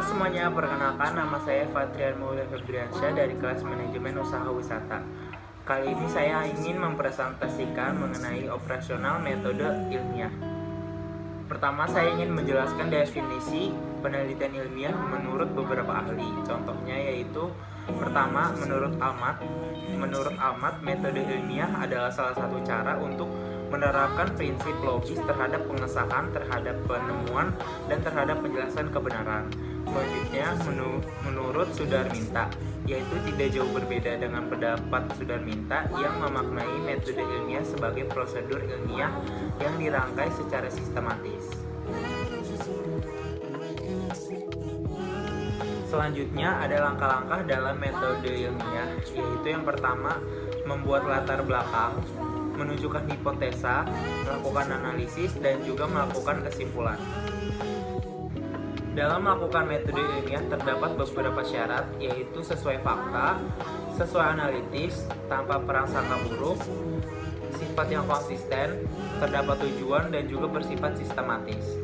Halo semuanya, perkenalkan nama saya Fatrian Maulid Febriansyah dari kelas Manajemen Usaha Wisata. Kali ini saya ingin mempresentasikan mengenai operasional metode ilmiah. Pertama, saya ingin menjelaskan definisi penelitian ilmiah menurut beberapa ahli. Contohnya yaitu pertama, menurut Almat, metode ilmiah adalah salah satu cara untuk menerapkan prinsip logis terhadap pengesahan, terhadap penemuan, dan terhadap penjelasan kebenaran. Selanjutnya, menurut Sudarminta, yaitu tidak jauh berbeda dengan pendapat Sudarminta yang memaknai metode ilmiah sebagai prosedur ilmiah yang dirangkai secara sistematis. Selanjutnya ada langkah-langkah dalam metode ilmiah, yaitu yang pertama, membuat latar belakang, menunjukkan hipotesa, melakukan analisis, dan juga melakukan kesimpulan. Dalam melakukan metode ilmiah terdapat beberapa syarat, yaitu sesuai fakta, sesuai analitis, tanpa prasangka buruk, sifat yang konsisten, terdapat tujuan, dan juga bersifat sistematis.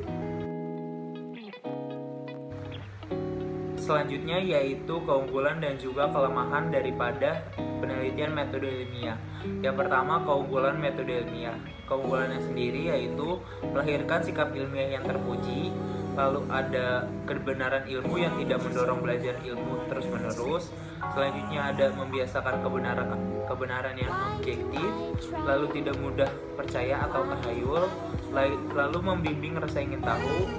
Selanjutnya yaitu keunggulan dan juga kelemahan daripada penelitian metode ilmiah. Yang pertama, keunggulan metode ilmiah. Keunggulannya sendiri yaitu melahirkan sikap ilmiah yang terpuji, lalu ada kebenaran ilmu yang tidak mendorong belajar ilmu terus-menerus. Selanjutnya ada membiasakan kebenaran yang objektif, lalu tidak mudah percaya atau tahayul, lalu membimbing rasa ingin tahu,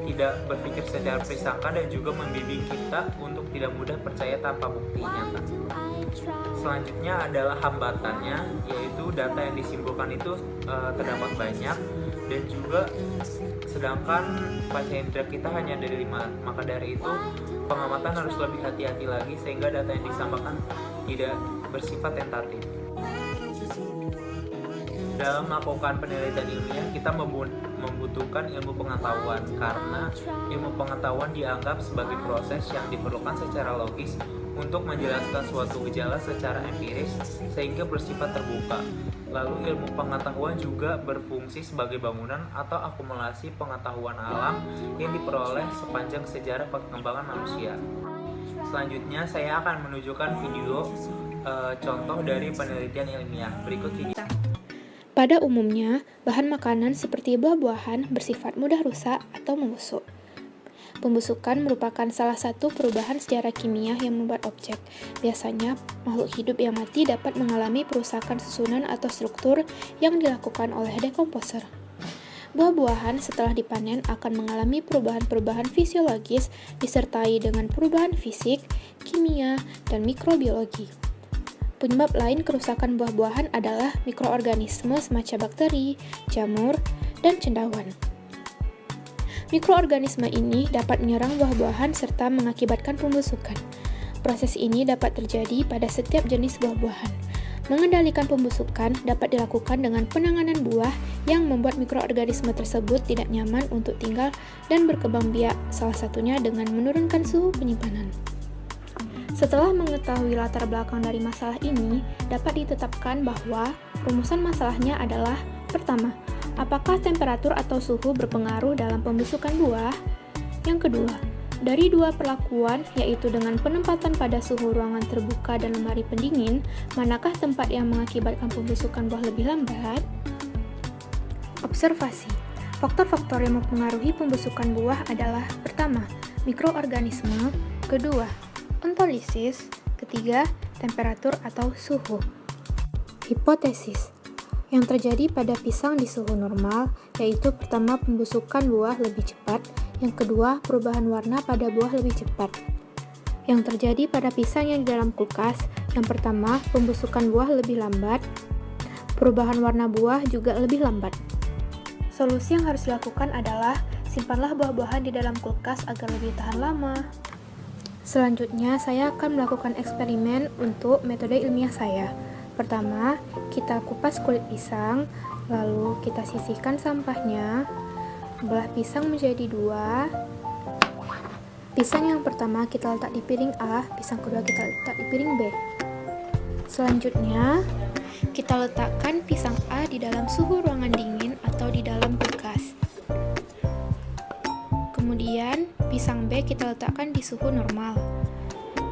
tidak berpikir secara prasangka, dan juga membimbing kita untuk tidak mudah percaya tanpa bukti nyata. Selanjutnya adalah hambatannya, yaitu data yang disimpulkan itu terdapat banyak, dan juga sedangkan panca indera kita hanya ada 5. Maka dari itu pengamatan harus lebih hati-hati lagi sehingga data yang disampaikan tidak bersifat tentatif. Dalam melakukan penelitian ilmiah, kita membutuhkan ilmu pengetahuan karena ilmu pengetahuan dianggap sebagai proses yang diperlukan secara logis untuk menjelaskan suatu gejala secara empiris sehingga bersifat terbuka. Lalu ilmu pengetahuan juga berfungsi sebagai bangunan atau akumulasi pengetahuan alam yang diperoleh sepanjang sejarah perkembangan manusia. Selanjutnya saya akan menunjukkan video contoh dari penelitian ilmiah. Berikut video. Pada umumnya, bahan makanan seperti buah-buahan bersifat mudah rusak atau membusuk. Pembusukan merupakan salah satu perubahan secara kimia yang membuat objek. Biasanya, makhluk hidup yang mati dapat mengalami perusakan susunan atau struktur yang dilakukan oleh dekomposer. Buah-buahan setelah dipanen akan mengalami perubahan-perubahan fisiologis disertai dengan perubahan fisik, kimia, dan mikrobiologi. Penyebab lain kerusakan buah-buahan adalah mikroorganisme semacam bakteri, jamur, dan cendawan. Mikroorganisme ini dapat menyerang buah-buahan serta mengakibatkan pembusukan. Proses ini dapat terjadi pada setiap jenis buah-buahan. Mengendalikan pembusukan dapat dilakukan dengan penanganan buah yang membuat mikroorganisme tersebut tidak nyaman untuk tinggal dan berkembang biak, salah satunya dengan menurunkan suhu penyimpanan. Setelah mengetahui latar belakang dari masalah ini, dapat ditetapkan bahwa rumusan masalahnya adalah: pertama, apakah temperatur atau suhu berpengaruh dalam pembusukan buah? Yang kedua, dari dua perlakuan, yaitu dengan penempatan pada suhu ruangan terbuka dan lemari pendingin, manakah tempat yang mengakibatkan pembusukan buah lebih lambat? Observasi. Faktor-faktor yang mempengaruhi pembusukan buah adalah: pertama, mikroorganisme; kedua, ontolisis; ketiga, temperatur atau suhu. Hipotesis yang terjadi pada pisang di suhu normal, yaitu pertama, pembusukan buah lebih cepat; yang kedua, perubahan warna pada buah lebih cepat. Yang terjadi pada pisang yang di dalam kulkas, yang pertama, pembusukan buah lebih lambat; perubahan warna buah juga lebih lambat. Solusi yang harus dilakukan adalah simpanlah buah-buahan di dalam kulkas agar lebih tahan lama. Selanjutnya, saya akan melakukan eksperimen untuk metode ilmiah saya. Pertama, kita kupas kulit pisang, lalu kita sisihkan sampahnya. Belah pisang menjadi 2. Pisang yang pertama kita letak di piring A, pisang kedua kita letak di piring B. Selanjutnya, kita letakkan pisang A di dalam suhu ruangan dingin atau di dalam kulkas. Kemudian, pisang B kita letakkan di suhu normal.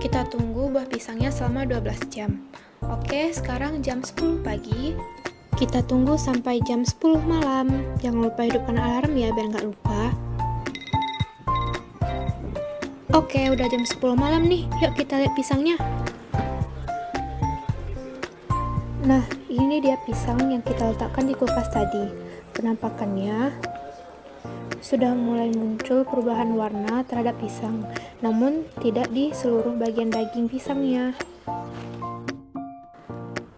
Kita tunggu buah pisangnya selama 12 jam. Oke, sekarang jam 10 pagi. Kita tunggu sampai jam 10 malam. Jangan lupa hidupkan alarm ya, biar nggak lupa. Oke, udah jam 10 malam nih. Yuk kita lihat pisangnya. Nah, ini dia pisang yang kita letakkan di kulkas tadi. Penampakannya sudah mulai muncul perubahan warna terhadap pisang, namun tidak di seluruh bagian daging pisangnya.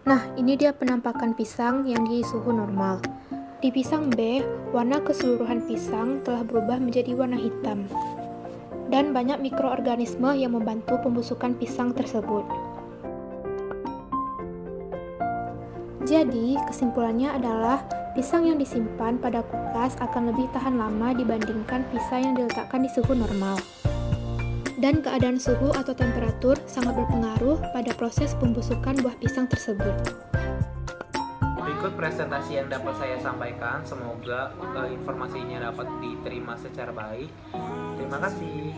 Nah, ini dia penampakan pisang yang di suhu normal. Di pisang B, warna keseluruhan pisang telah berubah menjadi warna hitam. Dan banyak mikroorganisme yang membantu pembusukan pisang tersebut. Jadi, kesimpulannya adalah pisang yang disimpan pada kulkas akan lebih tahan lama dibandingkan pisang yang diletakkan di suhu normal. Dan keadaan suhu atau temperatur sangat berpengaruh pada proses pembusukan buah pisang tersebut. Berikut presentasi yang dapat saya sampaikan. Semoga informasinya dapat diterima secara baik. Terima kasih.